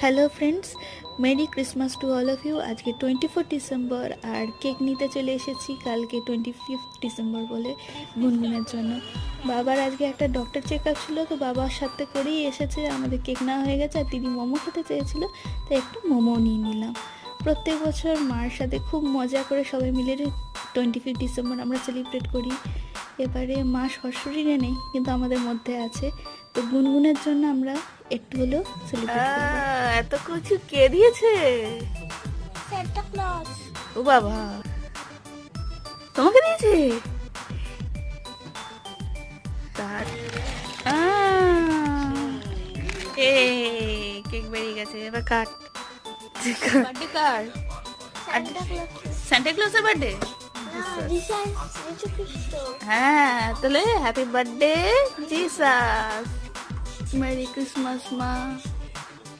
Hello friends, merry Christmas to all of you. আজকে 24 December আর cake নিতে চলে এসেছি কালকে 25 ডিসেম্বর বলে গুনগুনের জন্য। বাবার আজকে একটা ডক্টর চেক আপ ছিল, তো বাবার সাথে করেই এসেছে। আমাদের কেক নেওয়া হয়ে গেছে আর দিদি মোমো খেতে চেয়েছিল, তাই একটু মোমো নিয়ে নিলাম। প্রত্যেক বছর মার সাথে খুব মজা করে সবাই মিলে 25 ডিসেম্বর আমরা সেলিব্রেট করি। এবারে মা সশরীরে নেই, কিন্তু আমাদের মধ্যে আছে, তো গুনগুনের জন্য আমরা একটু হলেও সেলিব্রেট করবো। এত কিছু কে দিয়েছে? Santa Claus. ও বাবা, তোমাকে দিয়েছে? তার এ কেক বেরিয়ে গেছে, এবার কাট। বার্থডে কার? Santa Claus. সান্টা ক্লজের বার্থডে? যিশু খ্রিস্ট। হ্যাঁ, তাহলে happy birthday Jesus. Merry Christmas মা।